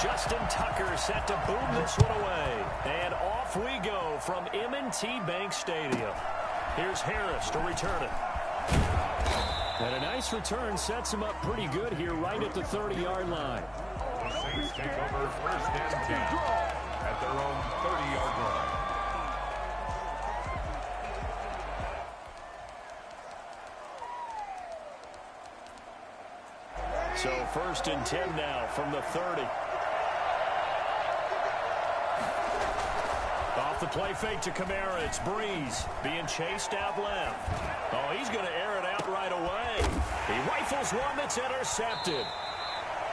Justin Tucker set to boom this one away. And off we go from M&T Bank Stadium. Here's Harris to return it. And a nice return sets him up pretty good here right at the 30-yard line. The Saints take over first and 10 at their own 30-yard line. So first and 10 now from the 30. Off the play fake to Kamara. It's Breeze being chased out left. Oh, he's going to air it out right away. He rifles one that's intercepted.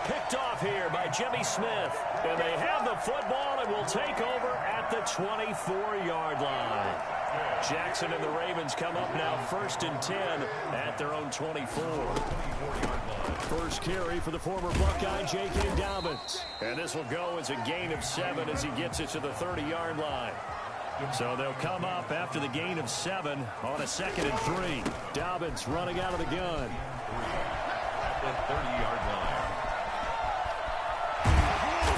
Picked off here by Jimmy Smith. And they have the football and will take over at the 24-yard line. Jackson and the Ravens come up now first and 10 at their own 24. First carry for the former Buckeye, J.K. Dobbins. And this will go as a gain of 7 as he gets it to the 30-yard line. So they'll come up after the gain of 7 on a 2nd and 3. Dobbins running out of the gun. At the 30-yard line.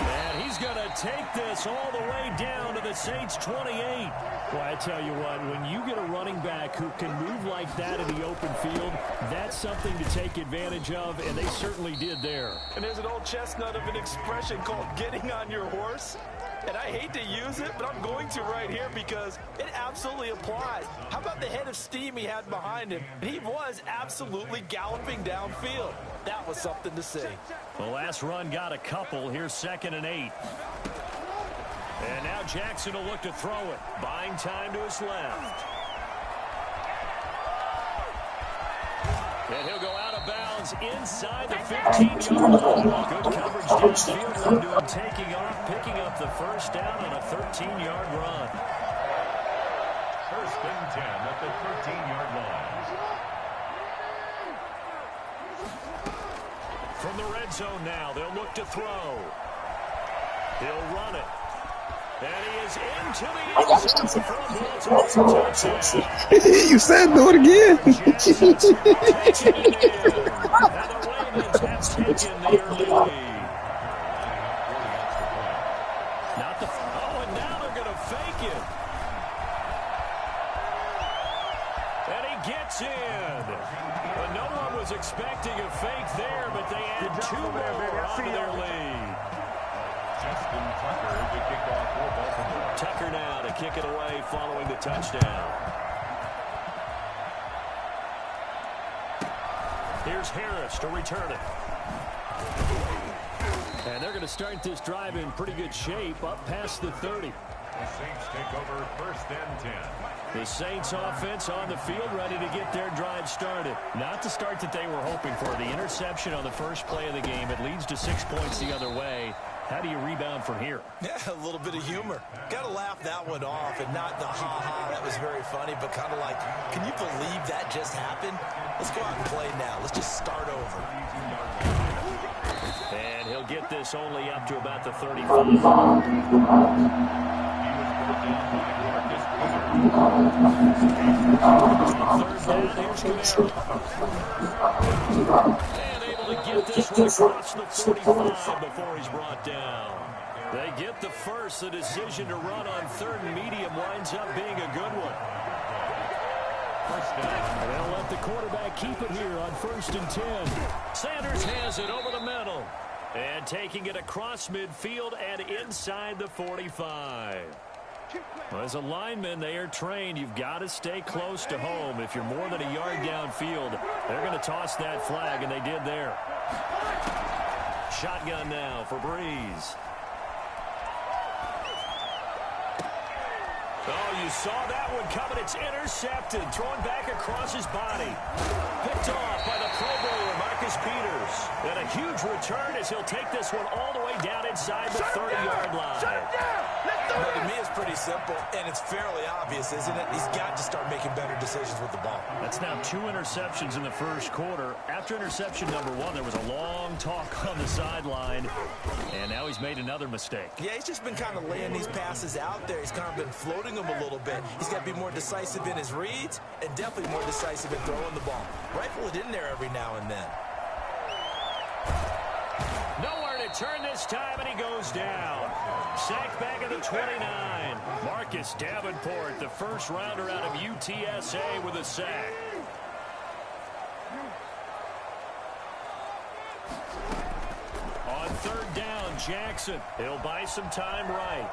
And he's going to take this all the way down to the Saints' 28. Well, I tell you what, when you get a running back who can move like that in the open field, that's something to take advantage of, and they certainly did there. And there's an old chestnut of an expression called getting on your horse. And I hate to use it, but I'm going to right here because it absolutely applies. How about the head of steam he had behind him? He was absolutely galloping downfield. That was something to see. The last run got a couple. Here's 2nd and 8. And now Jackson will look to throw it. Buying time to his left. And he'll go out of bounds inside the 15-yard line. Good coverage downfield into him taking off, picking up the first down on a 13-yard run. First and 10 at the 13-yard line. From the red zone now, they'll look to throw. He'll run it. And he is into the end zone. You said do it again. And the Ravens have taken the early lead. Not the and now they're going to fake it. And he gets in. But no one was expecting a fake there, but they add 2 more onto their lead. Justin Tucker to kick off for Baltimore. Tucker now to kick it away following the touchdown. Here's Harris to return it. And they're going to start this drive in pretty good shape up past the 30. The Saints take over first and 10. The Saints offense on the field ready to get their drive started. Not the start that they were hoping for. The interception on the first play of the game. It leads to 6 points the other way. How do you rebound from here? Yeah, a little bit of humor. Got to laugh that one off and not the ha-ha, that was very funny, but kind of like, can you believe that just happened? Let's go out and play now. Let's just start over. And he'll get this only up to about the 35. He was brought down by Marcus Third down, here's Kamara. And able to get this one across the 45 before he's brought down. They get the first. The decision to run on 3rd and medium winds up being a good one. First down. And they'll let the quarterback keep it here on 1st and 10. Sanders has it over the middle. And taking it across midfield and inside the 45. Well, as a lineman, they are trained. You've got to stay close to home. If you're more than a yard downfield, they're going to toss that flag, and they did there. Shotgun now for Breeze. Oh, you saw that one coming. It's intercepted. Thrown back across his body. Picked off by the Pro Bowler, Marcus Peters. And a huge return as he'll take this one all the way down inside the 30-yard line. Shut him down! Well, to me, it's pretty simple, and it's fairly obvious, isn't it? He's got to start making better decisions with the ball. That's now 2 interceptions in the first quarter. After interception number 1, there was a long talk on the sideline, and now he's made another mistake. Yeah, he's just been kind of laying these passes out there. He's kind of been floating them a little bit. He's got to be more decisive in his reads and definitely more decisive in throwing the ball. Rifle it in there every now and then. Nowhere to return this time, and he goes down. Sacked back at the 29. Marcus Davenport, the first rounder out of UTSA, with a sack. On third down, Jackson. He'll buy some time right.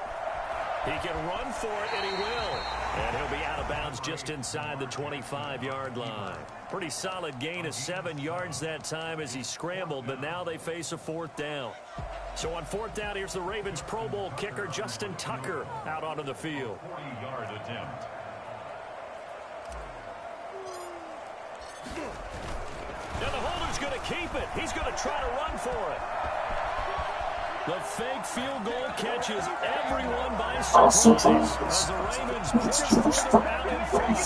He can run for it, and he will. And he'll be out of bounds just inside the 25-yard line. Pretty solid gain of 7 yards that time as he scrambled, but now they face a fourth down. So on fourth down, here's the Ravens Pro Bowl kicker Justin Tucker out onto the field. 40-yard attempt. Now the holder's going to keep it. He's going to try to run for it. The fake field goal catches everyone by surprise as the Ravens push further out in front.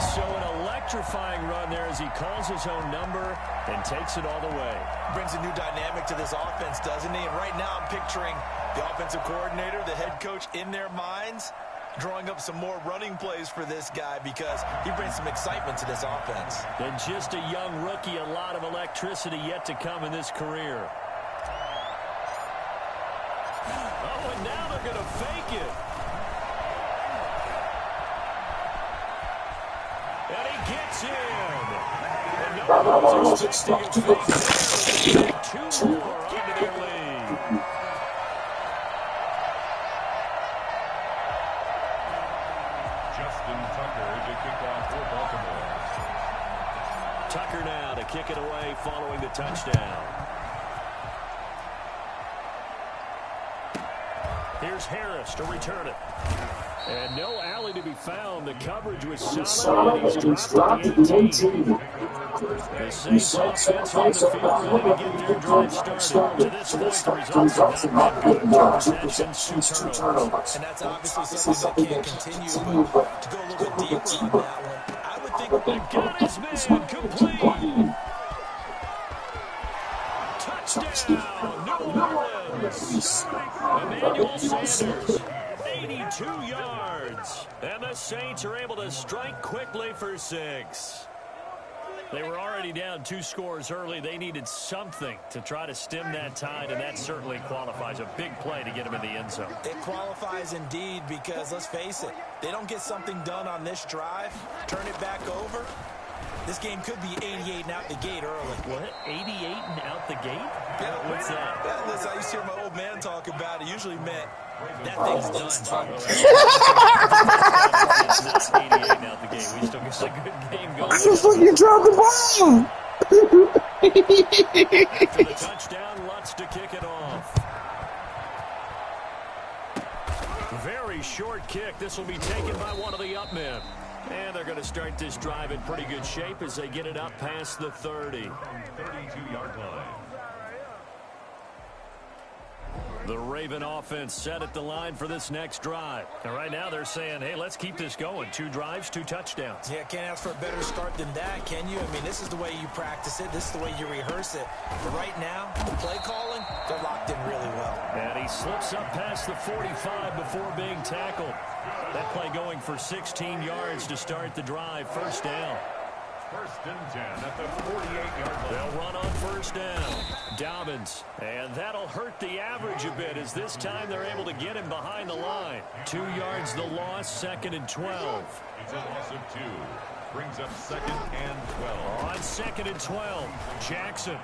So an electrifying run there as he calls his own number and takes it all the way. Brings a new dynamic to this offense, doesn't he? And right now I'm picturing the offensive coordinator, the head coach in their minds, drawing up some more running plays for this guy because he brings some excitement to this offense. And just a young rookie, a lot of electricity yet to come in this career. Oh, and now they're going to fake it. And he gets in. And no one was expecting a fake there. 2 more onto their lead. Tucker now to kick it away following the touchdown. Here's Harris to return it. And no alley to be found. The coverage was solid, and he's dropped at the 18. The Saints offense on the field ready to get their drive started. To this point, the results have not been good. 2 possessions, 2 turnovers. And that's obviously something that can't continue, but to go a little bit deeper on that one, I would think the gun is missed, complete. Touchdown, New Orleans. Emmanuel Sanders, 82 yards. And the Saints are able to strike quickly for 6. They were already down 2 scores early. They needed something to try to stem that tide, and that certainly qualifies. A big play to get them in the end zone. It qualifies indeed because, let's face it, they don't get something done on this drive, turn it back over, this game could be 88 and out the gate early. What? 88 and out the gate? Yeah. What's that? Yeah, listen, I used to hear my old man talk about it. Usually meant that thing's done. It's 88 and out the gate. We still got a good game going. What the fuck you dropped the ball? After the touchdown, Lutz to kick it off. Very short kick. This will be taken by one of the up men. And they're going to start this drive in pretty good shape as they get it up past the 30. 32-yard line. The Raven offense set at the line for this next drive. And right now they're saying, hey, let's keep this going. 2 drives, 2 touchdowns. Yeah, can't ask for a better start than that, can you? I mean, this is the way you practice it. This is the way you rehearse it. But right now, the play calling, they're locked in really well. And he slips up past the 45 before being tackled. That play going for 16 yards to start the drive. First down. First and 10 at the 48-yard line. They'll run on first down. Dobbins. And that'll hurt the average a bit as this time they're able to get him behind the line. 2 yards the loss, 2nd and 12. It's a loss of 2. Brings up 2nd and 12. On 2nd and 12, Jackson.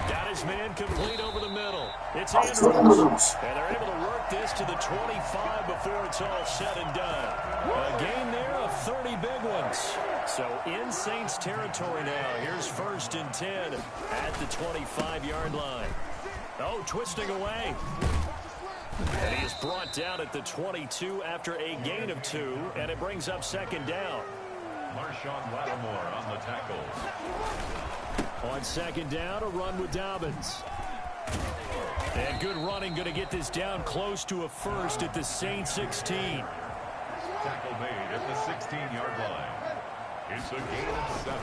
Got his man complete over the middle. It's Andrews. And they're able to work this to the 25 before it's all said and done. A gain there of 30 big ones. So in Saints territory now. Here's 1st and 10 at the 25-yard line. Oh, twisting away. And he is brought down at the 22 after a gain of 2. And it brings up 2nd down. Marshawn Lattimore on the tackles. On 2nd down, a run with Dobbins. And good running, going to get this down close to a first at the Saints 16. Tackle made at the 16-yard line. It's a gain of 7.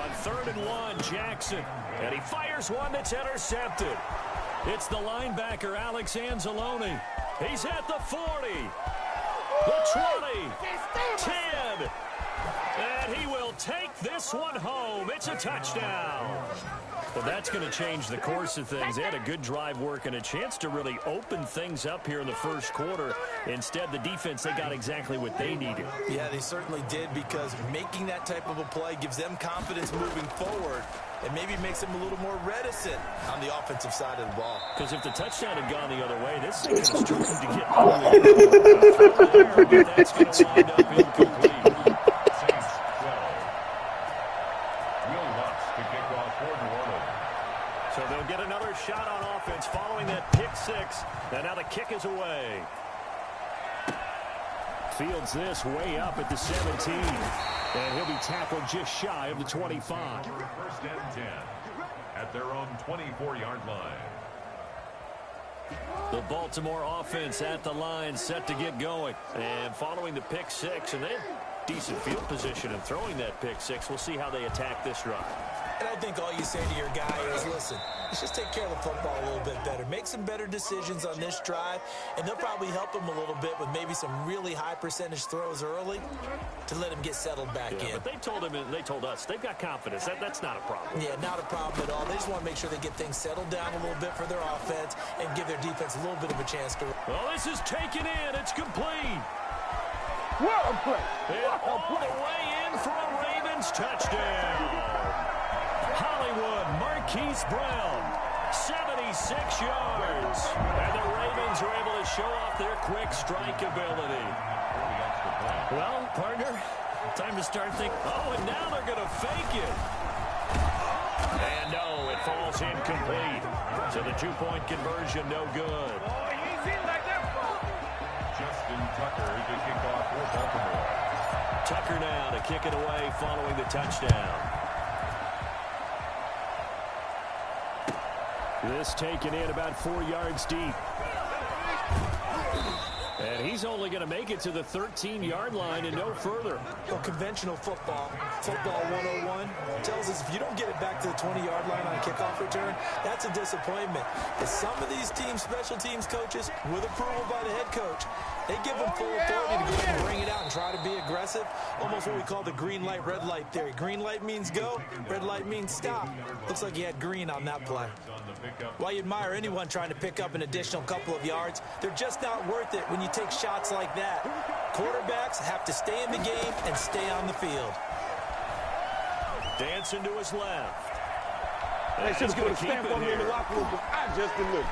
On 3rd and 1, Jackson. And he fires one that's intercepted. It's the linebacker, Alex Anzalone. He's at the 40. The 20. 10. And he will take this one home. It's a touchdown. Well, that's going to change the course of things. They had a good drive work and a chance to really open things up here in the first quarter. Instead, the defense, they got exactly what they needed. Yeah, they certainly did, because making that type of a play gives them confidence moving forward and maybe makes them a little more reticent on the offensive side of the ball. Because if the touchdown had gone the other way, this thing could have started to get ugly. But that's going to wind up incomplete. So they'll get another shot on offense following that pick six. And now the kick is away. Fields this way up at the 17. And he'll be tackled just shy of the 25. First and 10 at their own 24-yard line. The Baltimore offense at the line, set to get going. And following the pick six, and they have decent field position in throwing that pick six. We'll see how they attack this drive. And I think all you say to your guy is, listen, let's just take care of the football a little bit better. Make some better decisions on this drive, and they'll probably help him a little bit with maybe some really high percentage throws early to let him get settled back in. But they told him, and they told us, they've got confidence. That's not a problem. Yeah, not a problem at all. They just want to make sure they get things settled down a little bit for their offense and give their defense a little bit of a chance to. Well, this is taken in. It's complete. What a play. And all the way in for a Ravens touchdown. Hollywood Marquise Brown, 76 yards. And the Ravens are able to show off their quick strike ability. Well, partner, time to start thinking, oh, and now they're going to fake it. And no, it falls incomplete. So the two-point conversion, no good. Justin Tucker to kick off for Baltimore. Tucker now to kick it away following the touchdown. This taken in about 4 yards deep. And he's only going to make it to the 13-yard line and no further. Well, conventional football 101, tells us if you don't get it back to the 20-yard line on a kickoff return, that's a disappointment. But some of these teams, special teams coaches, with approval by the head coach, they give them full authority to go ahead and bring it out and try to be aggressive. Almost what we call the green light, red light theory. Green light means go, red light means stop. Looks like he had green on that play. While you admire anyone trying to pick up an additional couple of yards, they're just not worth it when you take shots like that. Quarterbacks have to stay in the game and stay on the field. Dancing to his left. They should have put a stamp on me in the locker room, but I just delivered.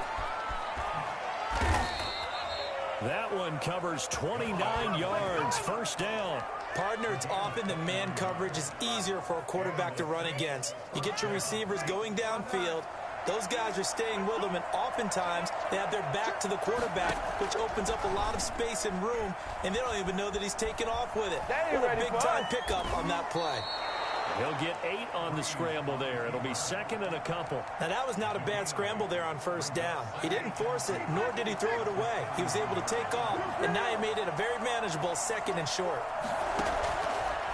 That one covers 29 yards, first down. Partner, it's often that man coverage is easier for a quarterback to run against. You get your receivers going downfield. Those guys are staying with them, and oftentimes they have their back to the quarterback, which opens up a lot of space and room, and they don't even know that he's taken off with it. What a big-time pickup on that play. He'll get 8 on the scramble there. It'll be second and a couple. Now, that was not a bad scramble there on first down. He didn't force it, nor did he throw it away. He was able to take off, and now he made it a very manageable second and short.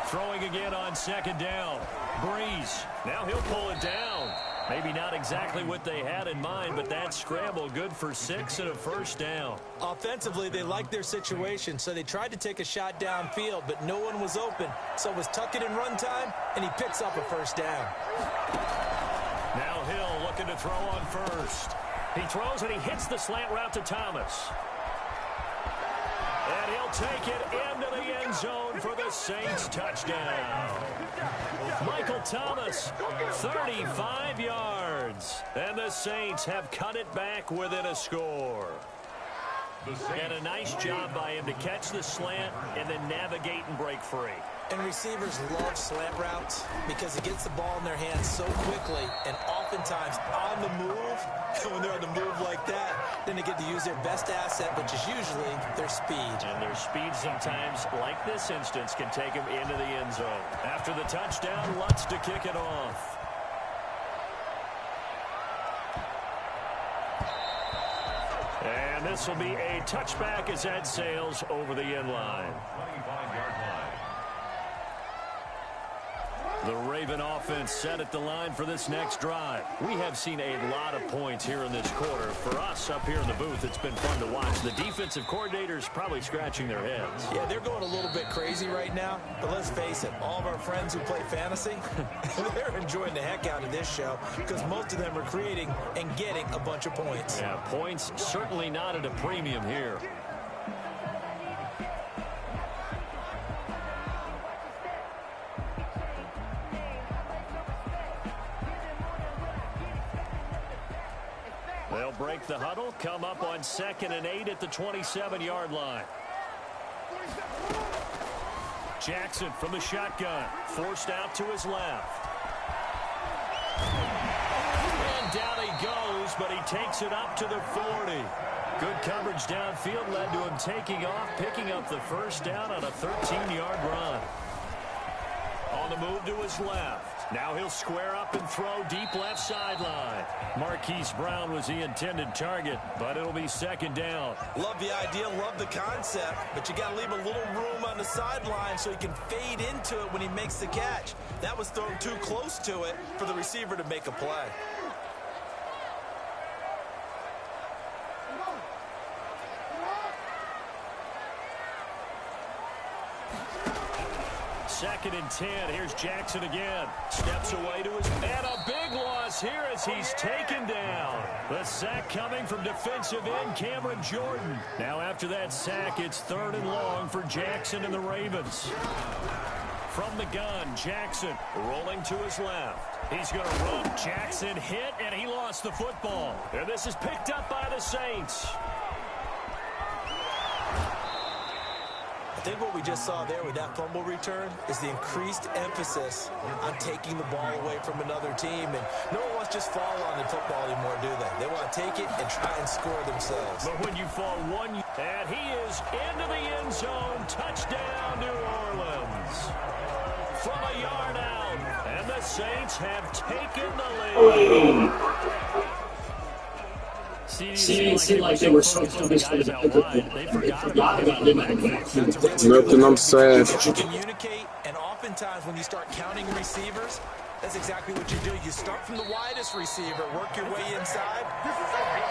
Throwing again on second down. Breeze. Now he'll pull it down. Maybe not exactly what they had in mind, but that scramble good for 6 and a first down. Offensively, they liked their situation, so they tried to take a shot downfield, but no one was open. So it was tuck it in run time, and he picks up a first down. Now Hill looking to throw on first. He throws and he hits the slant route to Thomas. And he'll take it into the end zone for the Saints touchdown. Michael Thomas, 35 yards. And the Saints have cut it back within a score. And a nice job by him to catch the slant and then navigate and break free. And receivers love slant routes because it gets the ball in their hands so quickly and oftentimes on the move. When they're on the move like that, then they get to use their best asset, which is usually their speed. And their speed sometimes, like this instance, can take them into the end zone. After the touchdown, Lutz to kick it off. And this will be a touchback as that sails over the end line. 25-yard line. The Raven offense set at the line for this next drive. We have seen a lot of points here in this quarter. For us up here in the booth, it's been fun to watch. The defensive coordinators probably scratching their heads. Yeah, they're going a little bit crazy right now. But let's face it, all of our friends who play fantasy, they're enjoying the heck out of this show because most of them are creating and getting a bunch of points. Yeah, points certainly not at a premium here. They'll break the huddle, come up on 2nd and 8 at the 27-yard line. Jackson from the shotgun, forced out to his left. And down he goes, but he takes it up to the 40. Good coverage downfield led to him taking off, picking up the first down on a 13-yard run. On the move to his left. Now he'll square up and throw deep left sideline. Marquise Brown was the intended target, but it'll be 2nd down. Love the idea, love the concept, but you got to leave a little room on the sideline so he can fade into it when he makes the catch. That was thrown too close to it for the receiver to make a play. Second and 10. Here's Jackson again. Steps away to his man. A big loss here as he's taken down. The sack coming from defensive end Cameron Jordan. Now after that sack, it's 3rd and long for Jackson and the Ravens. From the gun, Jackson rolling to his left. He's going to run. Jackson hit, and he lost the football. And this is picked up by the Saints. I think what we just saw there with that fumble return is the increased emphasis on taking the ball away from another team. And no one wants to just fall on the football anymore, do they? They want to take it and try and score themselves. But when you fall one, and he is into the end zone. Touchdown, New Orleans. From a yard out. And the Saints have taken the lead. Seemed like they were so focused on the line, they forgot about him. Nothing, I'm sad. Communicate, and oftentimes when you start counting receivers, that's exactly what you do. You start from the widest receiver, work your way inside.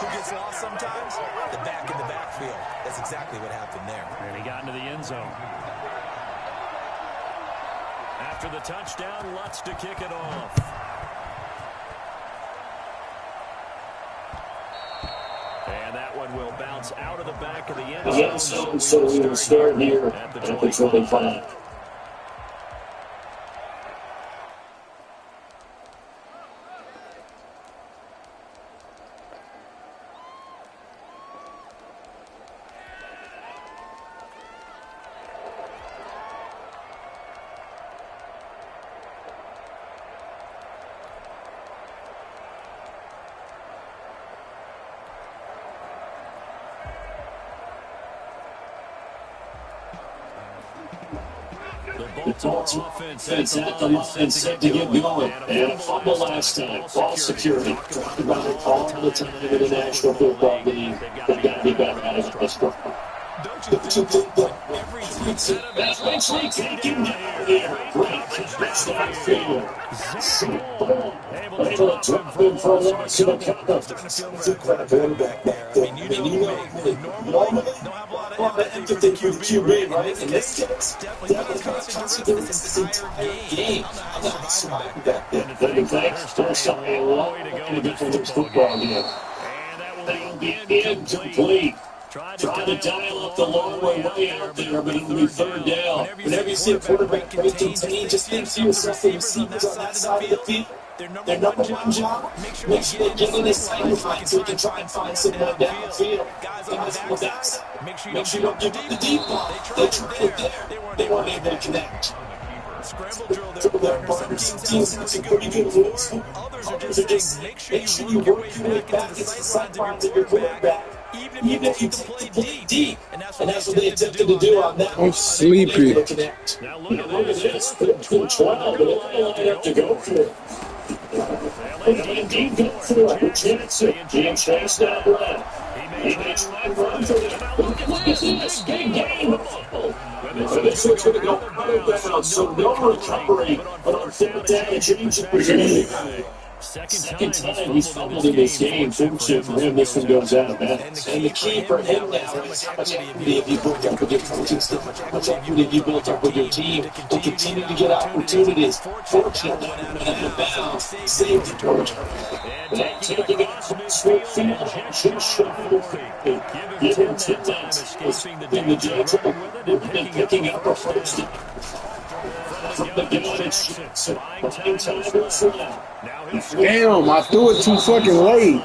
Who gets lost sometimes? The back in the backfield. That's exactly what happened there. And he got into the end zone. After the touchdown, Lutz to kick it off. And that one will bounce out of the back of the end zone. So we will start here at the 25. Baltimore offense at the line set to get going. And a fumble last time. Ball security. Talked about it all the time in the National Football League. They've got to be better at it this one. Don't you think that every team that's actually taking down here. Great catch downfield. Able to drop him for a loss in the cover. I mean, you normally don't have a lot of empathy for the QB, right? In this case, definitely concentrating this entire game. I'm not surviving that. In fact, there's a long way to get for this football game. That'll be incomplete. Try to dial up the long way out there, but it'll be 3rd down. Whenever you see a quarterback break contain, just think to yourself, the receivers on that side of the field, their number one job, make sure they get in this line so we can try and find someone downfield. Guys on the backside, make sure you don't give up the deep ball. They tried it there. They weren't able to connect. Scramble drill there. Some teams have some pretty good rules. Others are just make sure you work your way back into the sidelines of your quarterback. Even if you play deep. And that's what they attempted to do on that one. I'm sleepy. Now look at this. Good trial, but they'll have to go for it. Indeed, go for it. Jackson being chased out left. He makes one run for it. Look at this. Big game. This one's going to go out of bounds, so no recovery. But on third down, it changes the Second time he's fumbled in this game. Fortunate for him, this one goes out of bounds. And the key for him now is how much equity have you built up with your coaching staff? How much equity have you built up with your team to continue to get opportunities? Fortunately, when out of bounds, saved the torch. And taking it from Smith field, just shuffle. Give him 10 times. In the Jets and picking up a first down. Damn, I threw it too fucking late.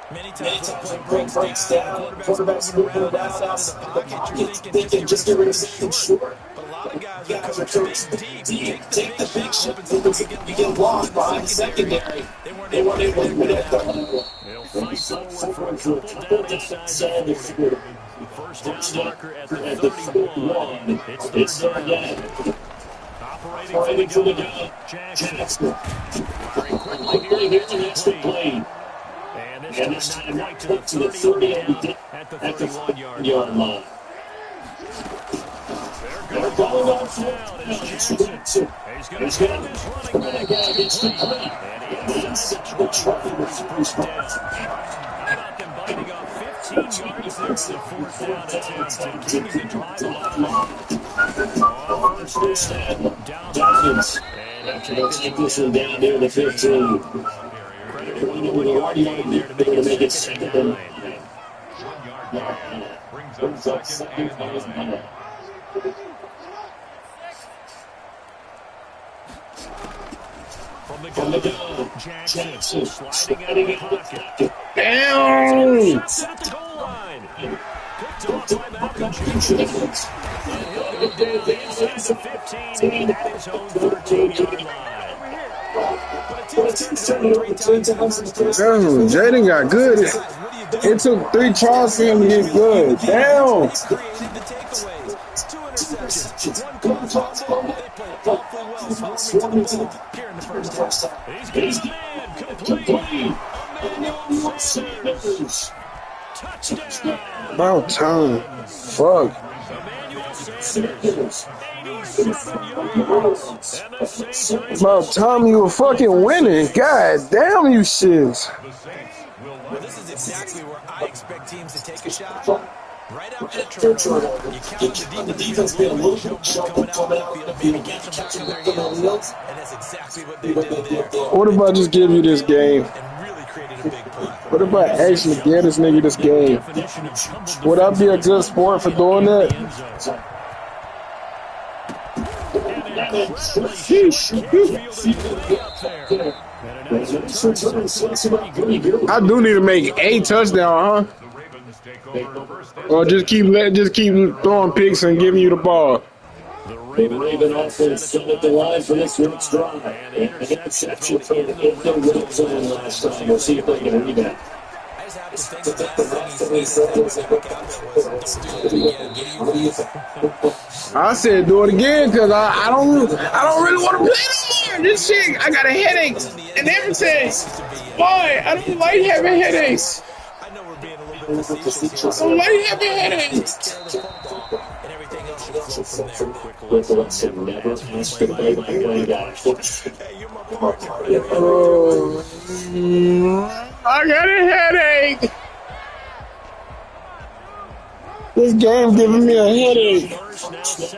Many times the play breaks down, quarterback's moving around outside the pocket, thinking just get rid of something short. But a lot of guys are coached deep, take the big shot, you get lost behind the secondary. They weren't able to win it. They'll fight forward for a couple down inside the field. First down marker at the 31. It's third down. Operating for the gun. Jackson. Very quickly here the next play. And this time right to the 30 at the 31-yard line. They're going on down. It's Jackson. He's going to get this running back out against the plate. And he has the try first down. How about them biting off 15 yards there to the fourth down attempt and keeping the drive alive. First down. Downs. And he'll take this one down near the 15. Credit with a 1 yard there to make it second and 9. Brings up second and 9. From the gun, Jackson sliding out of the pocket. Damn! At the goal line. Picked off by Malcolm Jenkins. And he'll go down the inside the 15 at his own 13-yard line. Damn, Jaden got good. It took 3 tries for him to get good. Damn! He's man complete. Touchdown. About time. Fuck. About time you were fucking winning. God damn you shits. Well, this is exactly where I expect teams to take a shot. Right after the turnover, you count the defense being a little bit sharper coming out of the field, maybe get them back on their heels, and that's exactly what they did there. What if I just give you this game? And really created a big play. What if I actually give this nigga this game? Would I be a good sport for doing that? I do need to make 8 touchdowns, huh? Or just keep throwing picks and giving you the ball. The Raven offense set up the line for this week's drive. An interception from the red zone last time. We'll see if they can rebound. I just have to think the last thing he said back out there was, don't do it again. What do you think? I said do it again because I don't really want to play no more. This shit, I got a headache and everything. Boy, I don't like having headaches. I know we're being a little bit facetious I here. don't like having headaches. And everything else should flow from there. Never ask to play by play guy. Hey, you're my partner. Oh, I got a headache. This game's giving me a headache.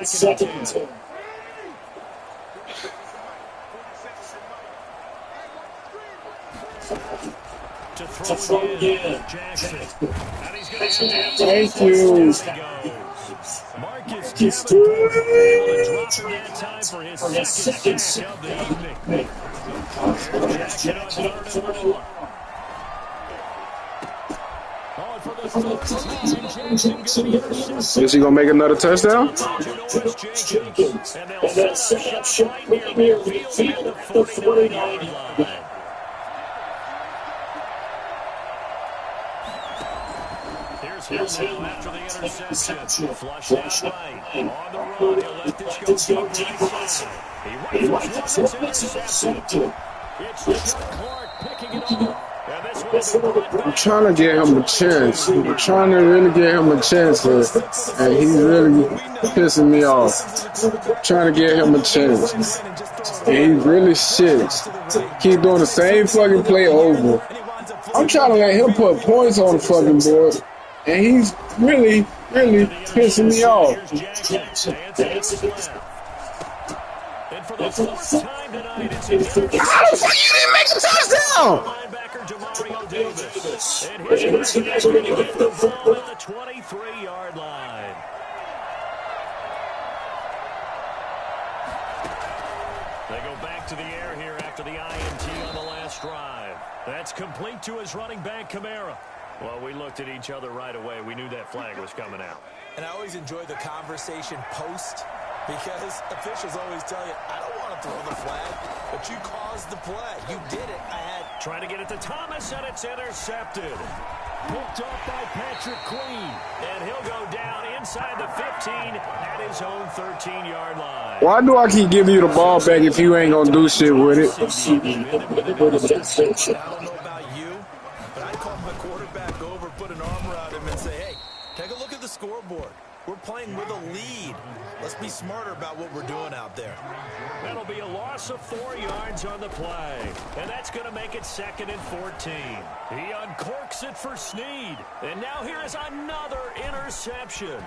Second. To throw again. Jackson. And he's going to Thank you. Marcus gets able to drop in that time for his second sack of the evening. Jackson on third and 1. Is he gonna make another touchdown? And they'll set up shot near midfield at the 49-yard line. Here's Hill after the interception. Flush out right. On the run, he'll let this go deep right side. He rifles one that's intercepted. It's Clark picking it up. And this I'm trying to get him a chance. I'm trying to really get him a chance here. And he's really pissing me off. I'm trying to get him a chance. And he really shits. Keep doing the same fucking play over. I'm trying to let him put points on the fucking board. And he's really pissing me off. For the fourth time tonight, it's how the fuck you didn't make a touchdown? Linebacker Demario Davis. And here's the going to get the ball to the 23-yard line. They go back to the air here after the INT on the last drive. That's complete to his running back, Kamara. Well, we looked at each other right away. We knew that flag was coming out. And I always enjoy the conversation post, because officials always tell you, I don't want to throw the flag, but you caused the play. You did it. Trying to get it to Thomas, and it's intercepted. Picked off by Patrick Queen. And he'll go down inside the 15 at his own 13-yard line. Why do I keep giving you the ball back if you ain't going to do shit with it? I don't know about you, but I'd call my quarterback over, put an arm around him, and say, hey, take a look at the scoreboard. We're playing with a lead. Let's be smarter about what we're doing out there. That'll be a loss of 4 yards on the play. And that's going to make it 2nd and 14. He uncorks it for Snead. And now here is another interception.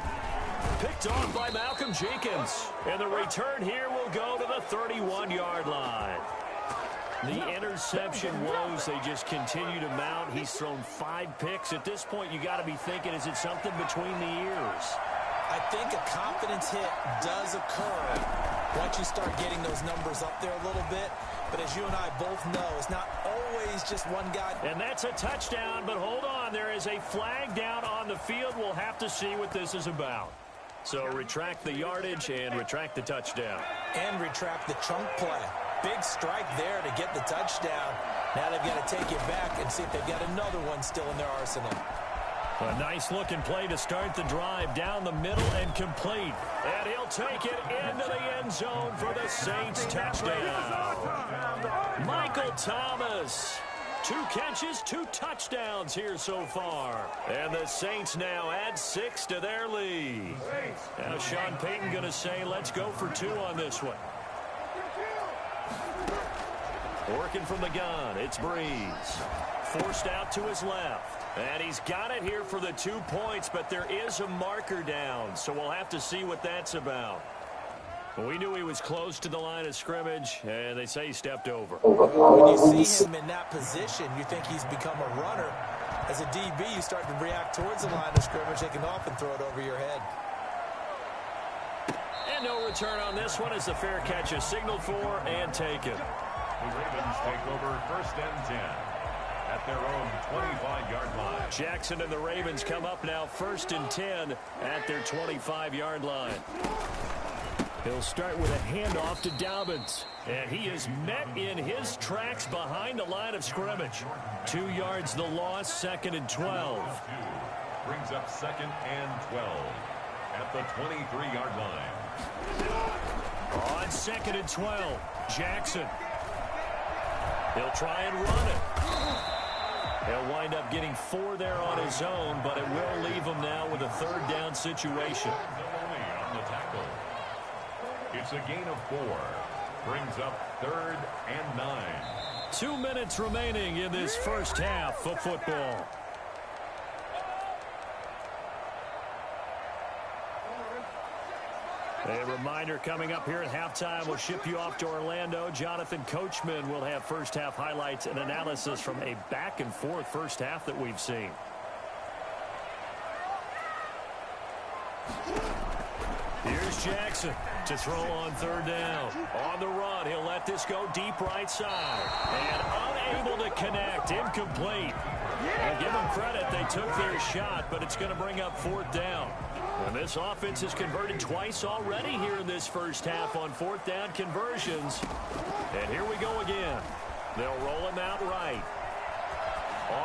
Picked off by Malcolm Jenkins. And the return here will go to the 31-yard line. The interception woes, they just continue to mount. He's thrown 5 picks. At this point, you got to be thinking, is it something between the ears? I think a confidence hit does occur once you start getting those numbers up there a little bit. But as you and I both know, it's not always just one guy. And that's a touchdown, but hold on. There is a flag down on the field. We'll have to see what this is about. So retract the yardage and retract the touchdown. And retract the chunk play. Big strike there to get the touchdown. Now they've got to take it back and see if they've got another one still in their arsenal. A nice-looking play to start the drive down the middle and complete. And he'll take it into the end zone for the Saints touchdown. Michael Thomas. 2 catches, 2 touchdowns here so far. And the Saints now add 6 to their lead. Now Sean Payton going to say, let's go for 2 on this one. Working from the gun, it's Breeze. Forced out to his left. And he's got it here for the 2 points, but there is a marker down, so we'll have to see what that's about. Well, we knew he was close to the line of scrimmage, and they say he stepped over. When you see him in that position, you think he's become a runner. As a DB, you start to react towards the line of scrimmage. They can often throw it over your head. And no return on this one as the fair catch is signaled for and taken. The Ravens take over 1st and 10. At their own 25-yard line. Jackson and the Ravens come up now 1st and 10 at their 25-yard line. He'll start with a handoff to Dobbins. And he is met in his tracks behind the line of scrimmage. 2 yards the loss, 2nd and 12. Brings up 2nd and 12 at the 23-yard line. On 2nd and 12, Jackson. He'll try and run it. He'll wind up getting 4 there on his own, but it will leave him now with a 3rd down situation. On the tackle. It's a gain of 4. Brings up 3rd and 9. 2 minutes remaining in this first half of football. A reminder coming up here at halftime. We'll ship you off to Orlando. Jonathan Coachman will have first half highlights and analysis from a back and forth first half that we've seen. Here's Jackson to throw on 3rd down. On the run, he'll let this go deep right side. And unable to connect, incomplete. I'll give them credit, they took their shot, but it's going to bring up 4th down. And this offense has converted twice already here in this first half on 4th down conversions. And here we go again. They'll roll him out right.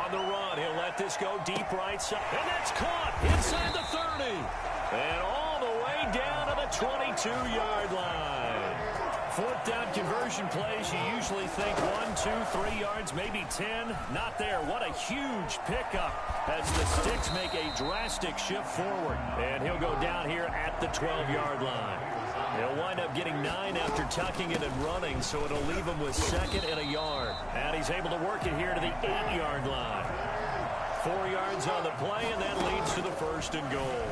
On the run, he'll let this go deep right side. And that's caught inside the 30. And all the way down to the 22-yard line. fourth down conversion plays, you usually think 1, 2, 3 yards, maybe 10. Not there. What a huge pickup as the Sticks make a drastic shift forward. And he'll go down here at the 12-yard line. He'll wind up getting 9 after tucking it and running, so it'll leave him with 2nd and a yard. And he's able to work it here to the 8-yard line. 4 yards on the play, and that leads to the 1st and goal.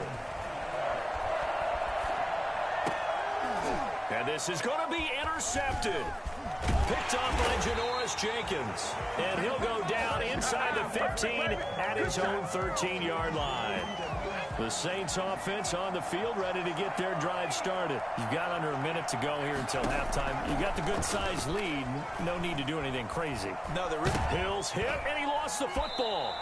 And this is going to be intercepted. Picked off by Janoris Jenkins. And he'll go down inside the 15 at his own 13-yard line. The Saints offense on the field ready to get their drive started. You've got under a minute to go here until halftime. You've got the good-sized lead. No need to do anything crazy. No, Hills hit, and he lost the football.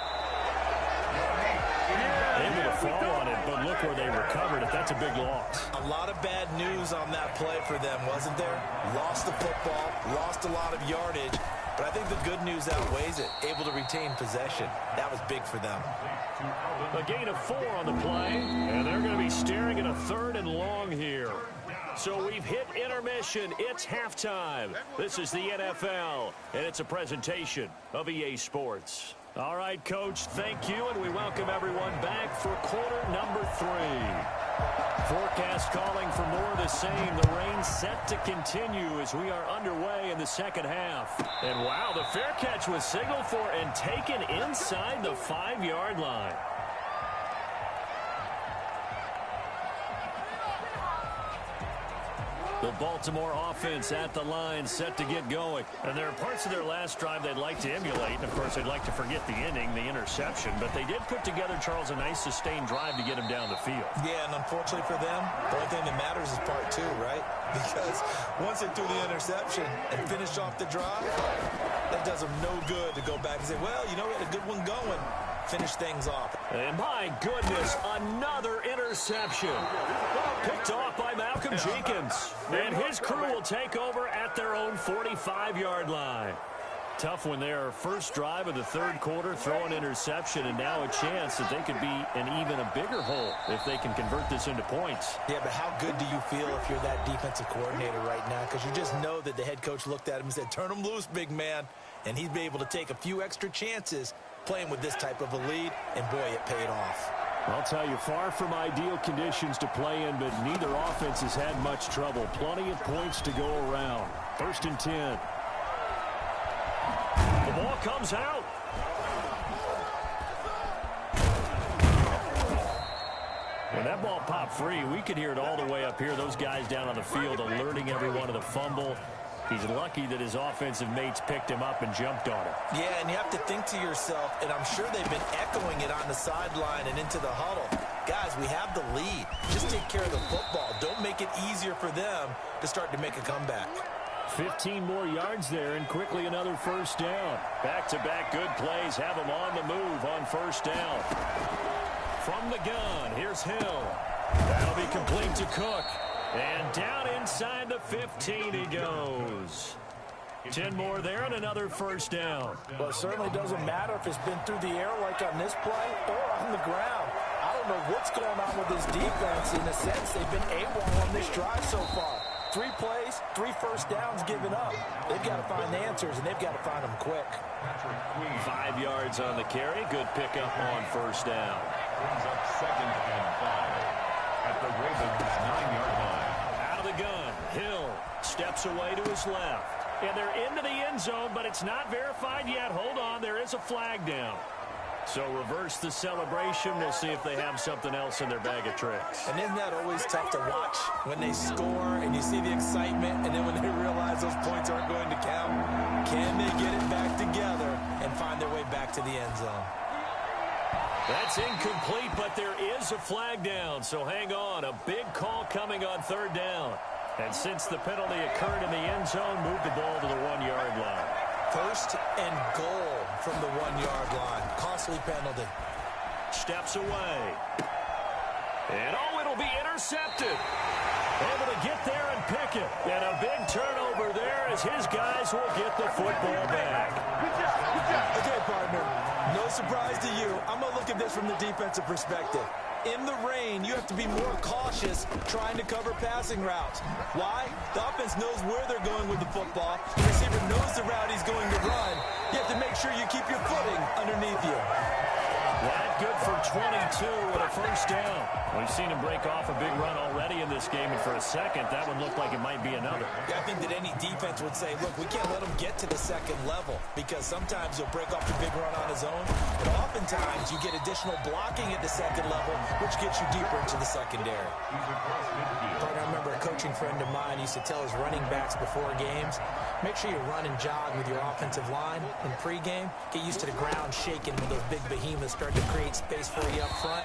Able to fall on it, but look where they recovered it. That's a big loss. A lot of bad news on that play for them, wasn't there? Lost the football, lost a lot of yardage, but I think the good news outweighs it. Able to retain possession. That was big for them. A gain of 4 on the play, and they're going to be staring at a 3rd and long here. So we've hit intermission. It's halftime. This is the NFL, and it's a presentation of EA Sports. All right, Coach, thank you, and we welcome everyone back for quarter number 3. Forecast calling for more of the same. The rain set to continue as we are underway in the second half. And, wow, the fair catch was signaled for and taken inside the 5-yard line. The Baltimore offense at the line set to get going. And there are parts of their last drive they'd like to emulate. And, of course, they'd like to forget the ending, the interception. But they did put together, Charles, a nice sustained drive to get him down the field. Yeah, and unfortunately for them, the only thing that matters is part 2, right? Because once they threw the interception and finished off the drive, that does them no good to go back and say, well, you know, we had a good one going. Finish things off. And my goodness, another interception. Picked off by Malcolm Jenkins. And his crew will take over at their own 45-yard line. Tough one there. First drive of the 3rd quarter, throw an interception, and now a chance that they could be in even a bigger hole if they can convert this into points. Yeah, but how good do you feel if you're that defensive coordinator right now? Because you just know that the head coach looked at him and said, turn him loose, big man. And he'd be able to take a few extra chances playing with this type of a lead, and boy, it paid off. I'll tell you, far from ideal conditions to play in, but neither offense has had much trouble. Plenty of points to go around. 1st and 10. The ball comes out. When that ball popped free, we could hear it all the way up here. Those guys down on the field alerting everyone of the fumble. He's lucky that his offensive mates picked him up and jumped on him. Yeah, and you have to think to yourself, and I'm sure they've been echoing it on the sideline and into the huddle. Guys, we have the lead. Just take care of the football. Don't make it easier for them to start to make a comeback. 15 more yards there, and quickly another 1st down. Back-to-back good plays have them on the move on 1st down. From the gun, here's Hill. That'll be complete to Cook. And down inside the 15 he goes. 10 more there and another 1st down. Well, it certainly doesn't matter if it's been through the air like on this play or on the ground. I don't know what's going on with this defense. In a sense, they've been AWOL on this drive so far. 3 plays, 3 1st downs given up. They've got to find answers, and they've got to find them quick. 5 yards on the carry. Good pickup on 1st down. Brings up 2nd and 5 at the Ravens' 9-yard line. Out of the gun, Hill steps away to his left. And they're into the end zone, but it's not verified yet. Hold on, there is a flag down. So reverse the celebration. We'll see if they have something else in their bag of tricks. And isn't that always tough to watch when they score and you see the excitement, and then when they realize those points aren't going to count? Can they get it back together and find their way back to the end zone? That's incomplete, but there is a flag down, so hang on. A big call coming on 3rd down. And since the penalty occurred in the end zone, move the ball to the 1-yard line. 1st and goal from the 1-yard line. Costly penalty. Steps away. And, it'll be intercepted. Able to get there and pick it. And a big turnover there as his guys will get the football back. Okay, partner. No surprise to you. I'm going to look at this from the defensive perspective. In the rain, you have to be more cautious trying to cover passing routes. Why? The offense knows where they're going with the football. The receiver knows the route he's going to run. You have to make sure you keep your footing underneath you. That good for 22 and a first down. We've seen him break off a big run already in this game, and for a second, that one looked like it might be another. Yeah, I think that any defense would say, look, we can't let him get to the second level because sometimes he'll break off a big run on his own, but oftentimes you get additional blocking at the second level, which gets you deeper into the secondary. I remember a coaching friend of mine used to tell his running backs before games, make sure you run and jog with your offensive line in pregame. Get used to the ground shaking when those big behemoths start to create space for you up front.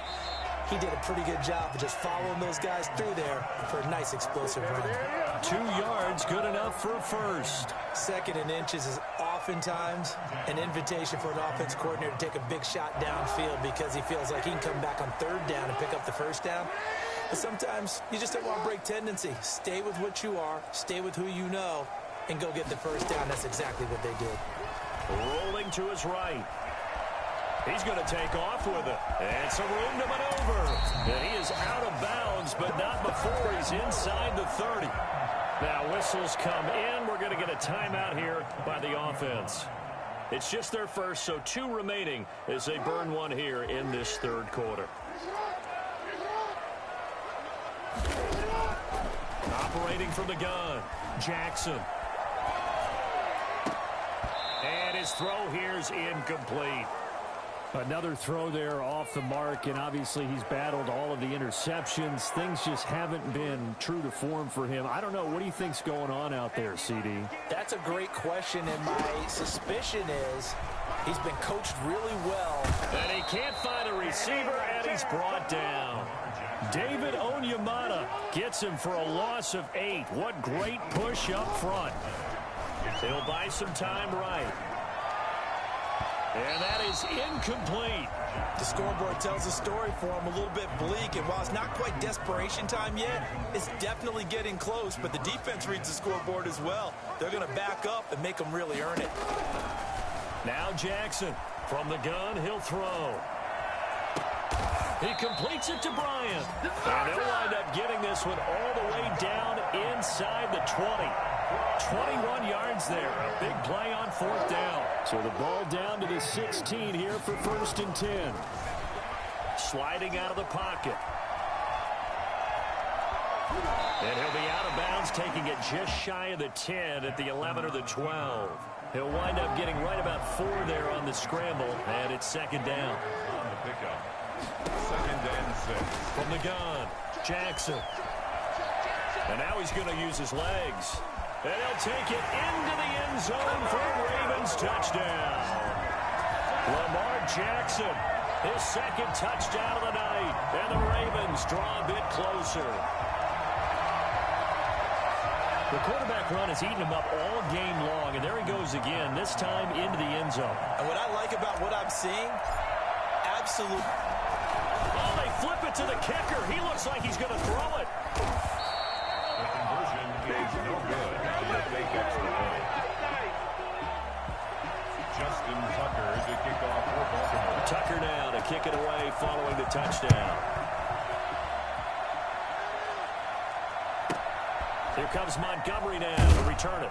He did a pretty good job of just following those guys through there for a nice explosive run. 2 yards, good enough for a first. Second and inches is oftentimes an invitation for an offense coordinator to take a big shot downfield because he feels like he can come back on third down and pick up the first down. But sometimes you just don't want to break tendency. Stay with what you are, stay with who you know, and go get the first down. That's exactly what they did. Rolling to his right. He's going to take off with it. And some room to maneuver. And he is out of bounds, but not before he's inside the 30. Now whistles come in. We're going to get a timeout here by the offense. It's just their first, so 2 remaining as they burn one here in this third quarter. Operating from the gun, Jackson. And his throw here is incomplete. Another throw there off the mark, and obviously he's battled all of the interceptions. Things just haven't been true to form for him. I don't know. What do you think's going on out there, CD? That's a great question, and my suspicion is he's been coached really well. And he can't find a receiver, and he's brought down. David Onyemata gets him for a loss of 8. What great push up front. He'll buy some time right. And that is incomplete. The scoreboard tells a story for him, a little bit bleak, and while it's not quite desperation time yet, it's definitely getting close, but the defense reads the scoreboard as well. They're going to back up and make them really earn it. Now Jackson from the gun, he'll throw. He completes it to Bryant. And they'll wind up getting this one all the way down inside the 20. 21 yards there. A big play on fourth down. So the ball down to the 16 here for 1st and 10. Sliding out of the pocket. And he'll be out of bounds, taking it just shy of the 10 at the 11 or the 12. He'll wind up getting right about 4 there on the scramble, and it's 2nd down. On the pickup. 2nd and 6. From the gun, Jackson. And now he's going to use his legs. And he'll take it into the end zone for a Ravens touchdown. Lamar Jackson, his 2nd touchdown of the night. And the Ravens draw a bit closer. The quarterback run has eaten him up all game long, and there he goes again, this time into the end zone. And what I like about what I'm seeing, absolute. Oh, they flip it to the kicker. He looks like he's going to throw it. The conversion is no good on the fake extra point. Justin Tucker to kick off for Baltimore. Tucker now to kick it away following the touchdown. Here comes Montgomery now to return it.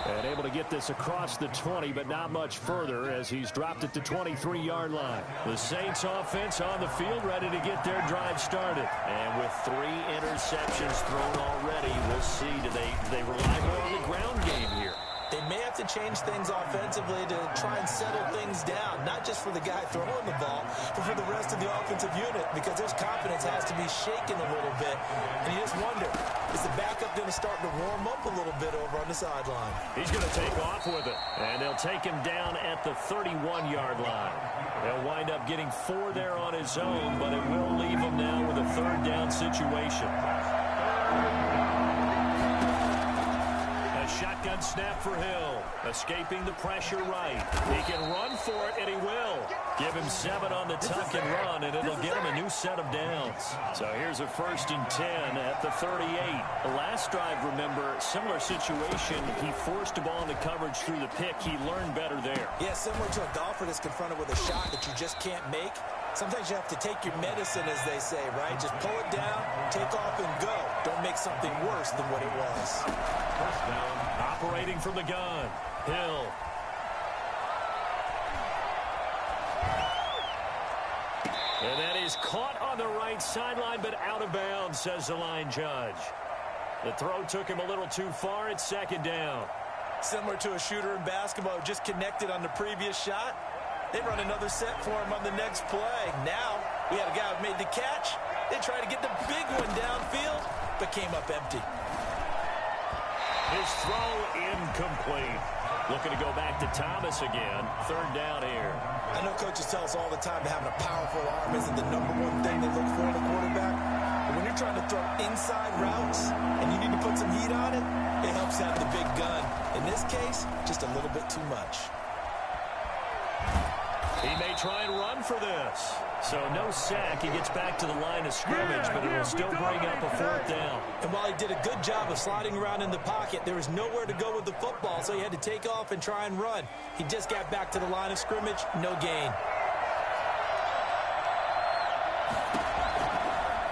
And able to get this across the 20, but not much further as he's dropped it to 23-yard line. The Saints offense on the field ready to get their drive started. And with 3 interceptions thrown already, we'll see, do they rely more on the ground game here? They may have to change things offensively to try and settle things down, not just for the guy throwing the ball, but for the rest of the offensive unit, because their confidence has to be shaken a little bit. And you just wonder, is the backup going to start to warm up a little bit over on the sideline? He's going to take off with it, and they'll take him down at the 31-yard line. They'll wind up getting 4 there on his own, but it will leave him now with a 3rd down situation. Shotgun snap for Hill. Escaping the pressure right. He can run for it, and he will. Give him 7 on the tuck and run, and it'll get him a new set of downs. So here's a 1st and 10 at the 38. The last drive, remember, similar situation. He forced the ball into coverage through the pick. He learned better there. Yeah, similar to a golfer that's confronted with a shot that you just can't make. Sometimes you have to take your medicine, as they say, right? Just pull it down, take off, and go. Don't make something worse than what it was. First down. Operating from the gun. Hill. And that is caught on the right sideline, but out of bounds, says the line judge. The throw took him a little too far. It's second down. Similar to a shooter in basketball who just connected on the previous shot. They run another set for him on the next play. Now, we had a guy who made the catch. They tried to get the big one downfield, but came up empty. His throw incomplete. Looking to go back to Thomas again. Third down here. I know coaches tell us all the time that having a powerful arm isn't the #1 thing they look for in a quarterback. But when you're trying to throw inside routes and you need to put some heat on it, it helps have the big gun. In this case, just a little bit too much. He may try and run for this. So no sack. He gets back to the line of scrimmage, but it will still bring up a fourth down. And while he did a good job of sliding around in the pocket, there was nowhere to go with the football, so he had to take off and try and run. He just got back to the line of scrimmage, no gain.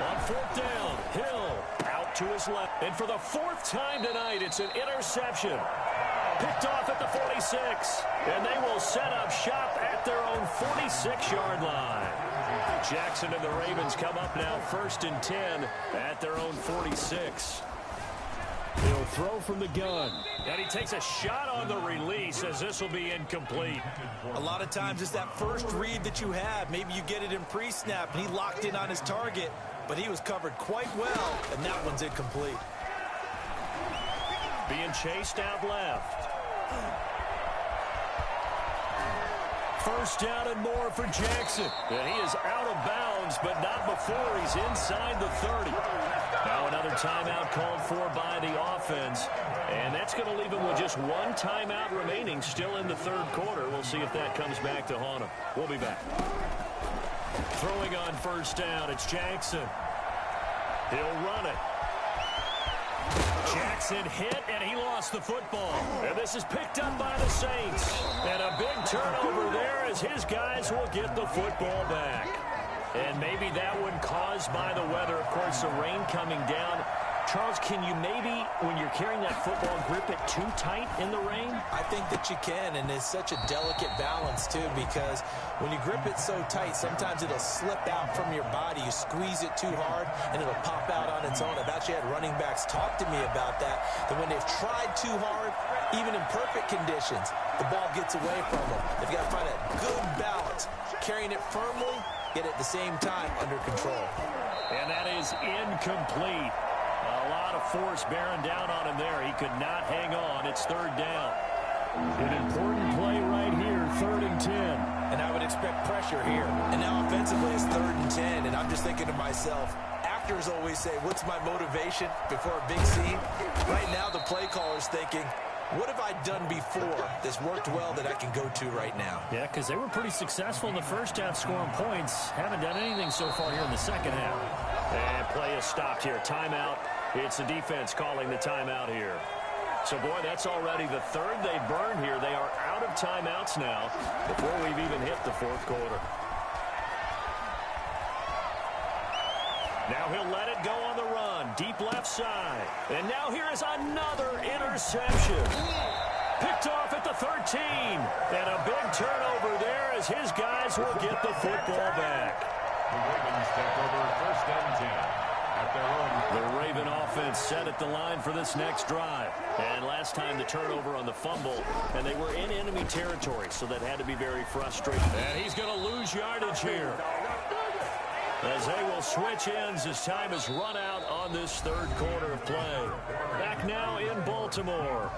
On fourth down, Hill out to his left. And for the fourth time tonight, it's an interception. Picked off at the 46. And they will set up shop at their own 46-yard line. Jackson and the Ravens come up now 1st and 10 at their own 46. He'll throw from the gun. And he takes a shot on the release as this will be incomplete. A lot of times it's that first read that you have. Maybe you get it in pre-snap, and he locked in on his target, but he was covered quite well, and that one's incomplete. Being chased out left. First down and more for Jackson. And he is out of bounds, but not before he's inside the 30. Now another timeout called for by the offense. And that's going to leave him with just one timeout remaining still in the third quarter. We'll see if that comes back to haunt him. We'll be back. Throwing on first down, it's Jackson. He'll run it. Jackson hit, and he lost the football. And this is picked up by the Saints. And a big turnover there as his guys will get the football back. And maybe that one caused by the weather. Of course, the rain coming down. Charles, can you maybe, when you're carrying that football, grip it too tight in the rain? I think that you can, and it's such a delicate balance, too, because when you grip it so tight, sometimes it'll slip out from your body. You squeeze it too hard, and it'll pop out on its own. I've actually had running backs talk to me about that when they've tried too hard, even in perfect conditions, the ball gets away from them. They've got to find that good balance, carrying it firmly, yet at the same time under control. And that is incomplete. A lot of force bearing down on him there. He could not hang on. It's third down. An important play right here, 3rd and 10. And I would expect pressure here. And now offensively it's 3rd and 10. And I'm just thinking to myself, actors always say, what's my motivation before a big scene? Right now the play caller's thinking, what have I done before that's worked well that I can go to right now? Yeah, because they were pretty successful in the first half scoring points. Haven't done anything so far here in the second half. And play is stopped here. Timeout. It's the defense calling the timeout here. So, boy, that's already the third they burned here. They are out of timeouts now before we've even hit the fourth quarter. Now he'll let it go on the run. Deep left side. And now here is another interception. Picked off at the 13. And a big turnover there as his guys will get the football back. The Ravens take over 1st and 10 at their own. The Raven offense set at the line for this next drive. And last time the turnover on the fumble, and they were in enemy territory, so that had to be very frustrating. And he's going to lose yardage here, as they will switch ends as time is run out on this third quarter of play. Back now in Baltimore.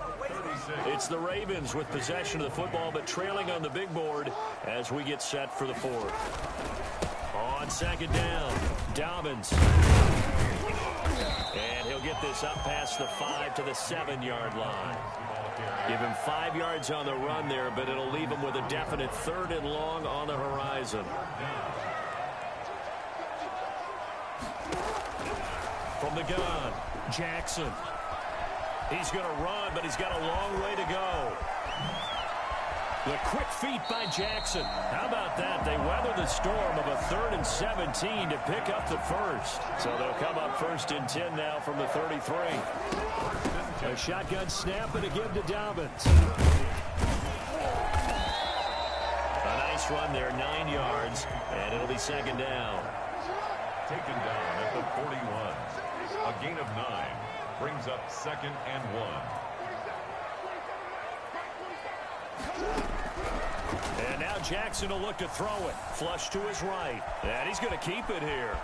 It's the Ravens with possession of the football, but trailing on the big board as we get set for the fourth. On second down, Dobbins. And he'll get this up past the 5 to the 7-yard line. Give him 5 yards on the run there, but it'll leave him with a definite 3rd and long on the horizon. From the gun, Jackson. He's going to run, but he's got a long way to go. The quick feet by Jackson. How about that? They weather the storm of a 3rd and 17 to pick up the first. So they'll come up 1st and 10 now from the 33. A shotgun snap and a give to Dobbins. A nice run there, 9 yards, and it'll be 2nd down. Taken down at the 41. A gain of 9 brings up 2nd and 1. And now Jackson will look to throw it. Flush to his right. And he's going to keep it here.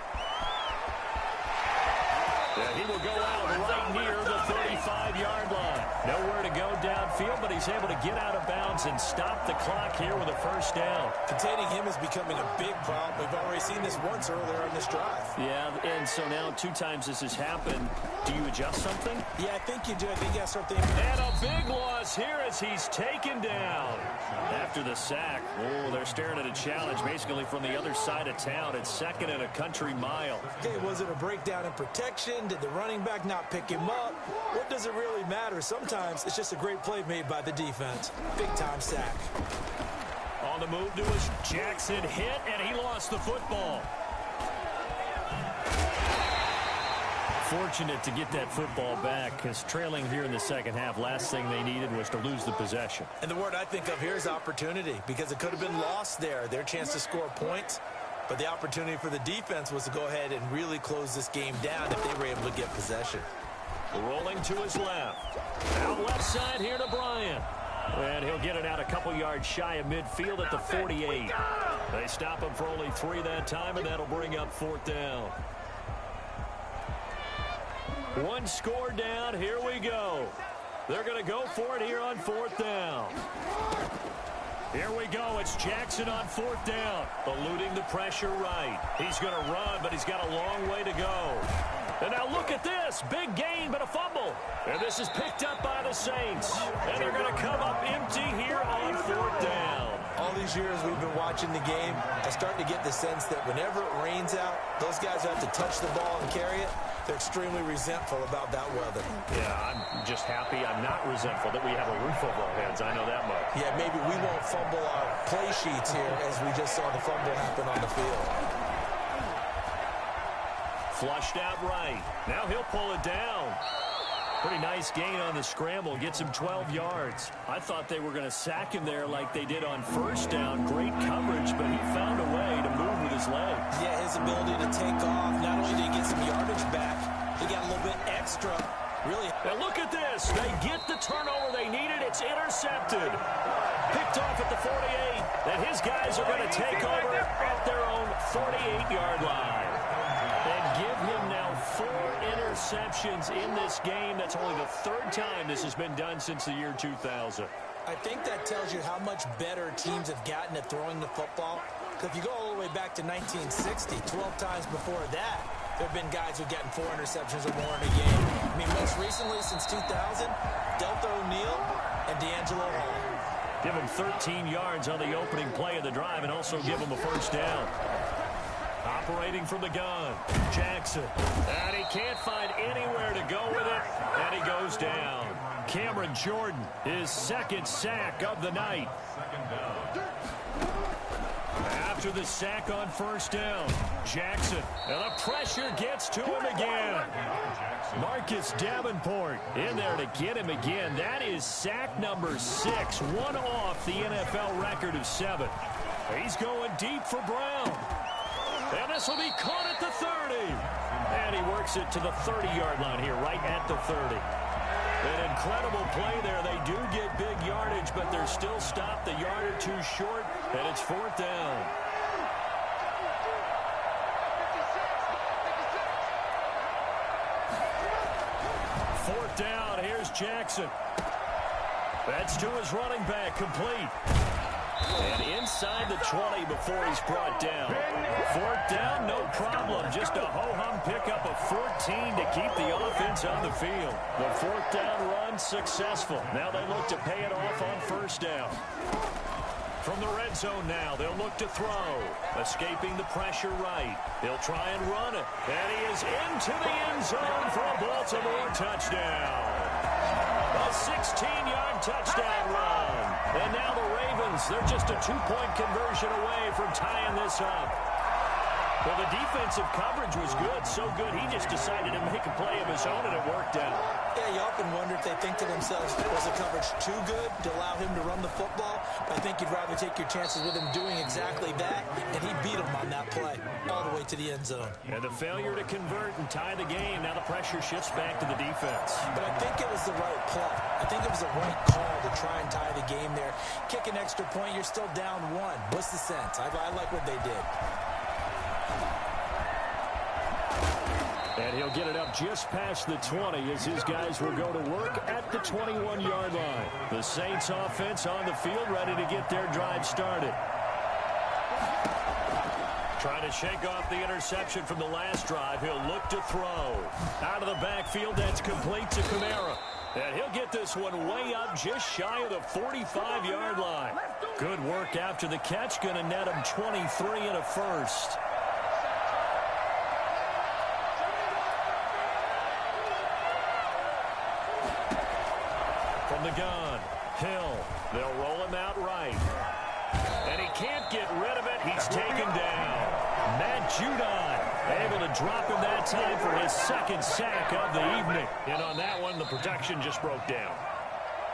And he will go out right near the 35-yard line. Nowhere to go downfield, but he's able to get out of bounds and stop the clock here with a 1st down. Containing him is becoming a big problem. We've already seen this once earlier on this drive. Yeah, and so now 2 times this has happened. Do you adjust something? Yeah, I think you do. I think you got to start thinking. And a big loss here as he's taken down. After the sack, they're staring at a challenge basically from the other side of town. It's 2nd and a country mile. Okay, was it a breakdown in protection? Did the running back not pick him up? What does it really matter? Sometimes it's just a great play made by the defense. Big-time sack. On the move to his Jackson hit, and he lost the football. Fortunate to get that football back because trailing here in the 2nd half, last thing they needed was to lose the possession. And the word I think of here is opportunity because it could have been lost there. Their chance to score points. But the opportunity for the defense was to go ahead and really close this game down if they were able to get possession. Rolling to his left. Out left side here to Bryant. And he'll get it out a couple yards shy of midfield at the 48. They stop him for only 3 that time, and that'll bring up 4th down. 1 score down. Here we go. They're going to go for it here on 4th down. Here we go. It's Jackson on 4th down. Eluding the pressure right. He's going to run, but he's got a long way to go. And now look at this. Big gain, but a fumble. And this is picked up by the Saints. And they're going to come up empty here on 4th down. All these years we've been watching the game, I start to get the sense that whenever it rains out, those guys have to touch the ball and carry it. They're extremely resentful about that weather. Yeah, I'm just happy I'm not resentful that we have a roof over our heads. I know that much. Yeah, maybe we won't fumble our play sheets here as we just saw the fumble happen on the field. Flushed out right. Now he'll pull it down. Pretty nice gain on the scramble. Gets him 12 yards. I thought they were going to sack him there like they did on 1st down. Great coverage, but he found a way to move with his legs. Yeah, his ability to take off. Not only did he get some yardage back, he got a little bit extra. Really. Now look at this. They get the turnover they needed. It's intercepted. Picked off at the 48. And his guys are going to take over at their own 48-yard line. And give him now 4 interceptions in this game. That's only the 3rd time this has been done since the year 2000. I think that tells you how much better teams have gotten at throwing the football. Because if you go all the way back to 1960, 12 times before that, there have been guys who've gotten 4 interceptions or more in a game. I mean, most recently since 2000, Delta O'Neal and D'Angelo Hall. Give him 13 yards on the opening play of the drive and also give him a 1st down. Operating from the gun, Jackson. And he can't find anywhere to go with it, and he goes down. Cameron Jordan, his 2nd sack of the night. After the sack on 1st down, Jackson. And the pressure gets to him again. Marcus Davenport in there to get him again. That is sack number 6, one off the NFL record of 7. He's going deep for Brown. And this will be caught at the 30. And he works it to the 30-yard line here, right at the 30. An incredible play there. They do get big yardage, but they're still stopped a yard or 2 short, and it's 4th down. Fourth down, here's Jackson. That's to his running back, complete. And inside the 20 before he's brought down. 4th down, no problem. Just a ho-hum pickup of 14 to keep the offense on the field. The 4th down run successful. Now they look to pay it off on 1st down. From the red zone now, they'll look to throw. Escaping the pressure right. They'll try and run it. And he is into the end zone for a Baltimore touchdown. A 16-yard touchdown run. And now the Ravens, they're just a two-point conversion away from tying this up. Well, the defensive coverage was good, so good he just decided to make a play of his own, and it worked out. Yeah, you often wonder if they think to themselves, was the coverage too good to allow him to run the football? I think you'd rather take your chances with him doing exactly that, and he beat him on that play all the way to the end zone. And the failure to convert and tie the game, now the pressure shifts back to the defense. But I think it was the right play. I think it was the right call to try and tie the game there. Kick an extra point, you're still down one. What's the sense? I like what they did. And he'll get it up just past the 20 as his guys will go to work at the 21-yard line. The Saints offense on the field, ready to get their drive started. Trying to shake off the interception from the last drive. He'll look to throw. Out of the backfield, that's complete to Kamara. And he'll get this one way up just shy of the 45-yard line. Good work after the catch. Going to net him 23 and a first. From the gun, Hill. They'll roll him out right. And he can't get rid of it. He's taken down. Matt Judon able to drop him that time for his second sack of the evening. And on that one, the protection just broke down.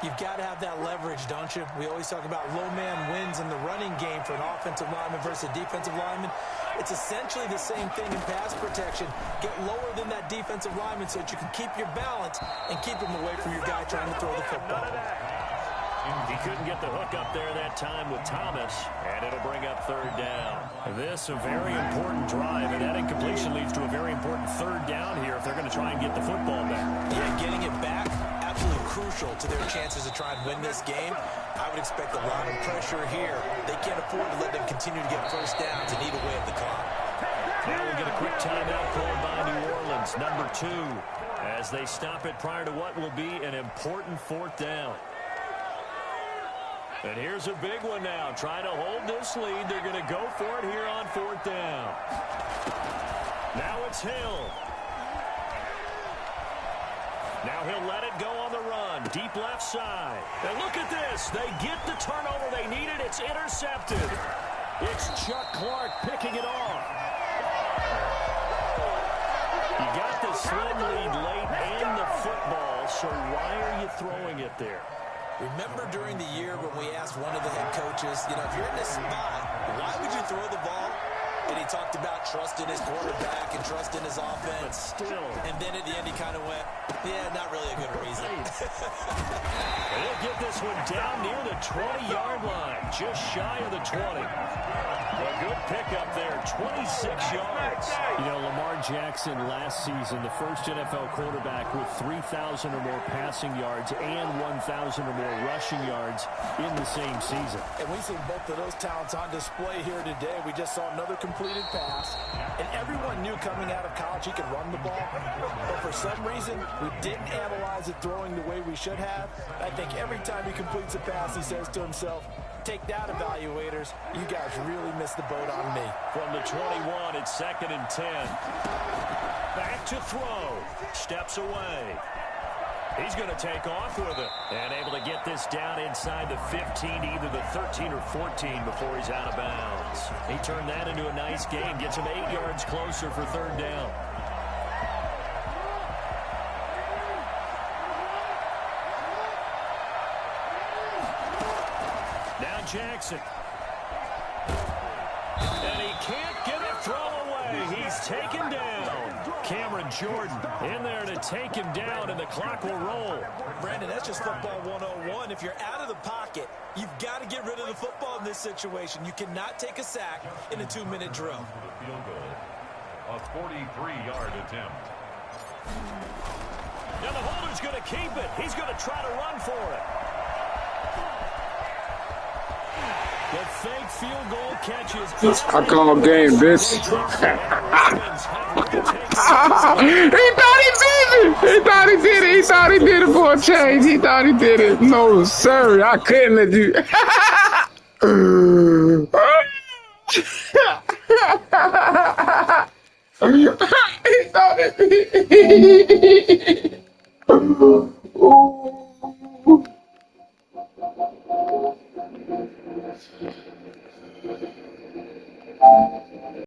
You've got to have that leverage, don't you? We always talk about low man wins in the running game for an offensive lineman versus a defensive lineman. It's essentially the same thing in pass protection. Get lower than that defensive lineman so that you can keep your balance and keep him away from your guy trying to throw the football. He couldn't get the hook up there that time with Thomas, and it'll bring up third down. This a very important drive, and that incompletion leads to a very important third down here if they're going to try and get the football back. Yeah, getting it back, absolutely crucial to their chances to try and win this game. I would expect a lot of pressure here. They can't afford to let them continue to get first downs and eat away at the clock. Now we'll get a quick timeout called by New Orleans, number 2, as they stop it prior to what will be an important fourth down. And here's a big one now. Trying to hold this lead. They're going to go for it here on fourth down. Now it's Hill. Now he'll let it go on the run. Deep left side. And look at this. They get the turnover they needed. It's intercepted. It's Chuck Clark picking it off. You got the slim lead late and the football, so why are you throwing it there? Remember during the year when we asked one of the head coaches, if you're in this spot, why would you throw the ball? And he talked about trusting his quarterback and trusting his offense. But still. And then at the end he kind of went, yeah, not really a good reason. And he'll get this one down near the 20-yard line, just shy of the 20. A good pickup there, 26 yards. Lamar Jackson last season, the first NFL quarterback with 3,000 or more passing yards and 1,000 or more rushing yards in the same season. And we see both of those talents on display here today. We just saw another completed pass. And everyone knew coming out of college he could run the ball. But for some reason, we didn't analyze it throwing the way we should have. I think every time he completes a pass, he says to himself, take that, evaluators. You guys really missed the boat on me. From the 21, it's 2nd and 10. Back to throw. Steps away. He's going to take off with it. And able to get this down inside the 15, either the 13 or 14 before he's out of bounds. He turned that into a nice gain. Gets him 8 yards closer for third down. Jackson. And he can't get a throw away. He's taken down. Cameron Jordan in there to take him down, and the clock will roll. Brandon, that's just football 101. If you're out of the pocket, you've got to get rid of the football in this situation. You cannot take a sack in a 2-minute drill. Field goal, a 43-yard attempt. Now the holder's going to keep it. He's going to try to run for it. The fake field goal catches. I call game, bitch. He thought he did it. He thought he did it. He thought he did it for a change. He thought he did it. No, sir. I couldn't let you. He thought it.